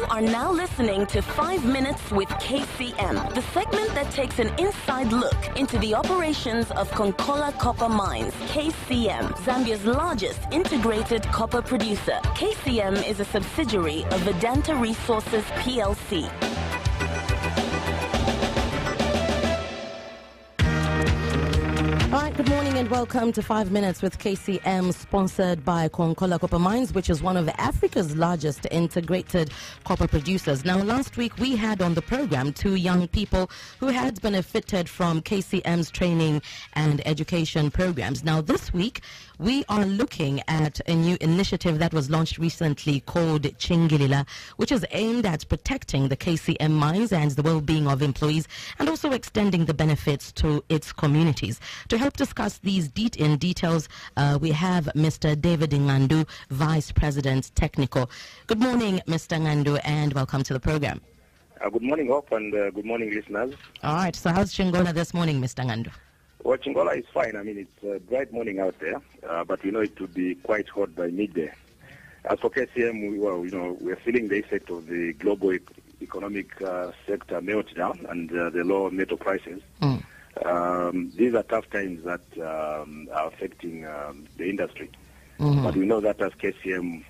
are now listening to 5 Minutes with KCM, the segment that takes an inside look into the operations of Konkola Copper Mines. KCM, Zambia's largest integrated copper producer. KCM is a subsidiary of Vedanta Resources PLC. All right, good morning and welcome to 5 Minutes with KCM, sponsored by Konkola Copper Mines, which is one of Africa's largest integrated copper producers. Now, last week we had on the program two young people who had benefited from KCM's training and education programs. Now, this week we are looking at a new initiative that was launched recently called Chingilila, which is aimed at protecting the KCM mines and the well-being of employees and also extending the benefits to its communities. To help discuss these in details, we have Mr. David Ngandu, Vice President Technical. Good morning, Mr. Ngandu, and welcome to the program. Good morning, Hope, and good morning, listeners. All right, so how's Chingola this morning, Mr. Ngandu? Well, Chingola is fine. I mean, it's a bright morning out there, but we know it will be quite hot by midday. As for KCM, we're feeling the effect of the global economic sector meltdown and the low metal prices. These are tough times that are affecting the industry. But we know that as KCM,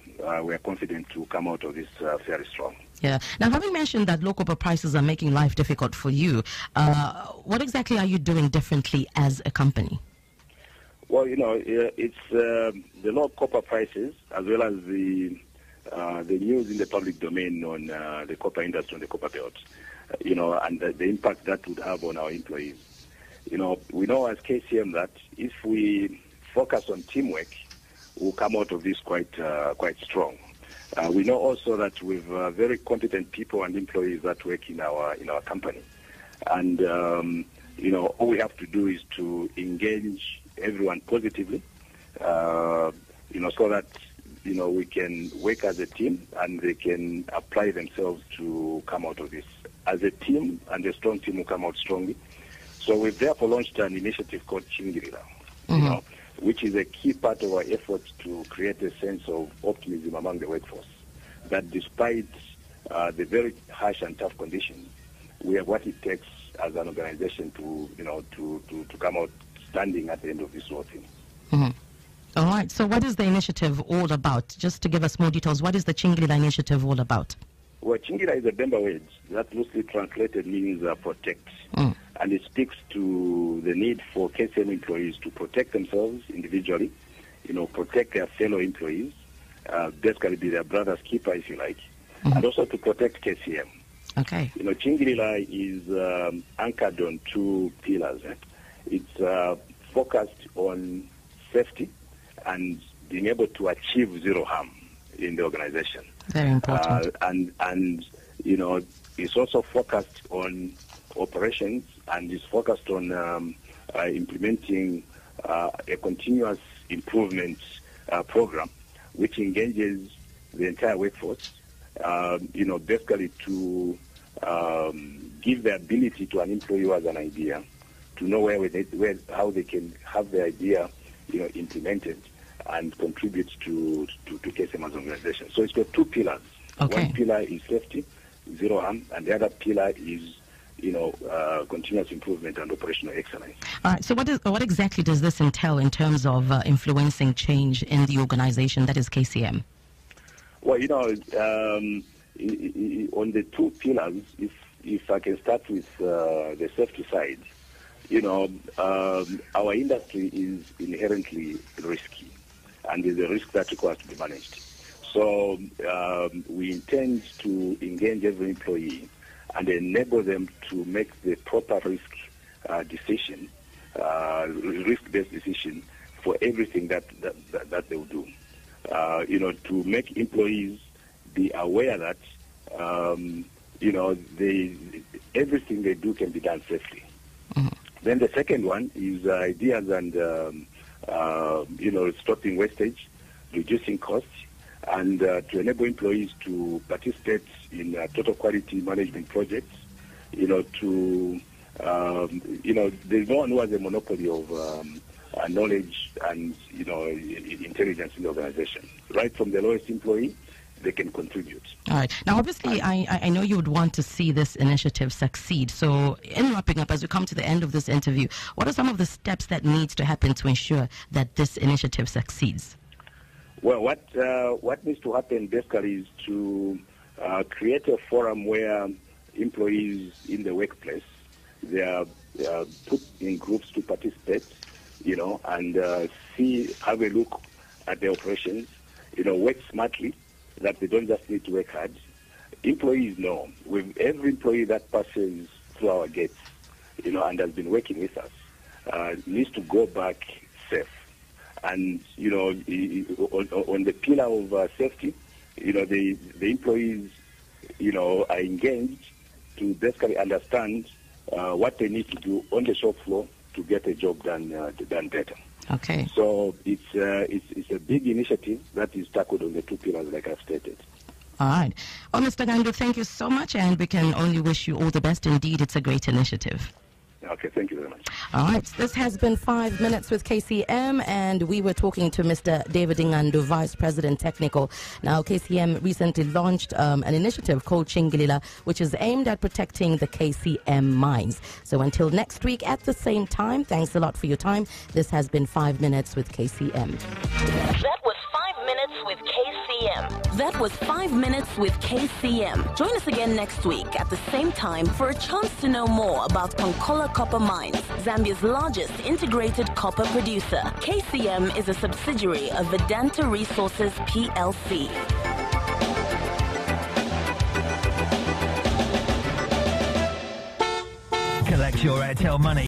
we are confident to come out of this fairly strong. Yeah. Now, having mentioned that low copper prices are making life difficult for you, what exactly are you doing differently as a company? Well, it's the low copper prices as well as the news in the public domain on the copper industry and the copper belt, and the impact that would have on our employees. We know as KCM that if we focus on teamwork, we'll come out of this quite strong. We know also that we've very competent people and employees that work in our company, and all we have to do is to engage everyone positively, so that we can work as a team and they can apply themselves to come out of this as a team, and a strong team will come out strongly. So we've therefore launched an initiative called Chingilila, which is a key part of our efforts to create a sense of optimism among the workforce, that despite the very harsh and tough conditions, we have what it takes as an organization to come out standing at the end of this whole thing. All right. So what is the initiative all about? Just to give us more details, what is the Chingilila initiative all about? Well, Chingilila is a Bemba word that loosely translated means protect. And it speaks to the need for KCM employees to protect themselves individually, protect their fellow employees, basically be their brother's keeper, if you like, and also to protect KCM. Okay. Chingilila is anchored on two pillars. It's focused on safety and being able to achieve zero harm in the organization. Very important. And it's also focused on operations and is focused on implementing a continuous improvement program which engages the entire workforce, basically to give the ability to an employee who has an idea to know how they can have the idea implemented and contribute to KCM as an organization. So it's got two pillars. Okay. One pillar is safety, zero harm, and the other pillar is continuous improvement and operational excellence. All right. So what exactly does this entail in terms of influencing change in the organization that is KCM? Well, on the two pillars, if I can start with the safety side, our industry is inherently risky, and is a risk that requires to be managed. So we intend to engage every employee and enable them to make the proper risk-based decision for everything that they will do. To make employees be aware that everything they do can be done safely. Then the second one is ideas and stopping wastage, reducing costs, and to enable employees to participate in total quality management projects. There's no one who has a monopoly of knowledge and intelligence in the organization, right from the lowest employee they can contribute. All right. Now, obviously, I know you would want to see this initiative succeed. So, in wrapping up, as we come to the end of this interview, what are some of the steps that needs to happen to ensure that this initiative succeeds? Well, what needs to happen basically is to create a forum where employees in the workplace, they are put in groups to participate, and have a look at the operations, work smartly, that they don't just need to work hard. Employees know, with every employee that passes through our gates, and has been working with us, needs to go back safe. And, on the pillar of safety, the employees, are engaged to basically understand what they need to do on the shop floor to get a job done better. Okay. So it's a big initiative that is tackled on the two pillars, like I've stated. All right. Well, Mr. Gandu, thank you so much, and we can only wish you all the best. Indeed, it's a great initiative. Okay, thank you very much. All right, this has been 5 Minutes with KCM, and we were talking to Mr. David Ngandu, Vice President Technical. Now, KCM recently launched an initiative called Chingilila, which is aimed at protecting the KCM mines. So until next week at the same time, thanks a lot for your time. This has been 5 Minutes with KCM. That was 5 Minutes with KCM. That was 5 Minutes with KCM. Join us again next week at the same time for a chance to know more about Konkola Copper Mines, Zambia's largest integrated copper producer. KCM is a subsidiary of Vedanta Resources PLC. Collect your Airtel money